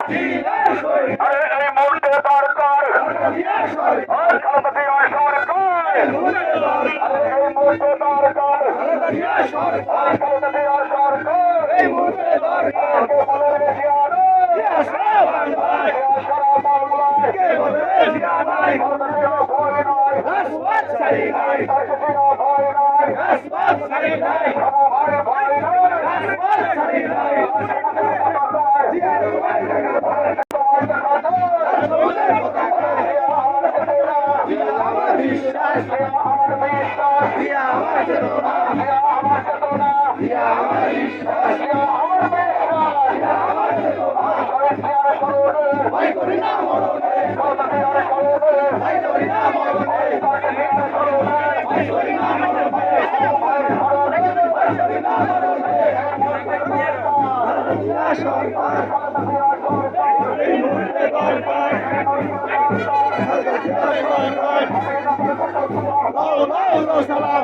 এই মুহূর্তে দরকার খালেদা জিয়ার সরকার। এই মুহূর্তে দরকার খালেদা জিয়ার সরকার। এই মুহূর্তে দরকার কে বলে জিয়া নাই, সারা বাংলায় কে বলে জিয়া নাই, খালেদা জিয়া ভয় নাই, রাজপথ ছাড়ি নাই, খালেদা জিয়া ভয় নাই, রাজপথ ছাড়ি নাই, ভাই ভয় নাই, রাজপথ ছাড়ি নাই, জিয়ার ভয় টাকা ভয় বিশ্বাস আমার বিশ্বাস আমার চেতনা আমার চেতনা আমার বিশ্বাস আমার বিশ্বাস আমার চেতনা ভয় করি না মরণে ভয় করি না মরণে ভয় করি না মরণে ভয় করি না মরণে সরকার এই মুহূর্তে দরকার সালাম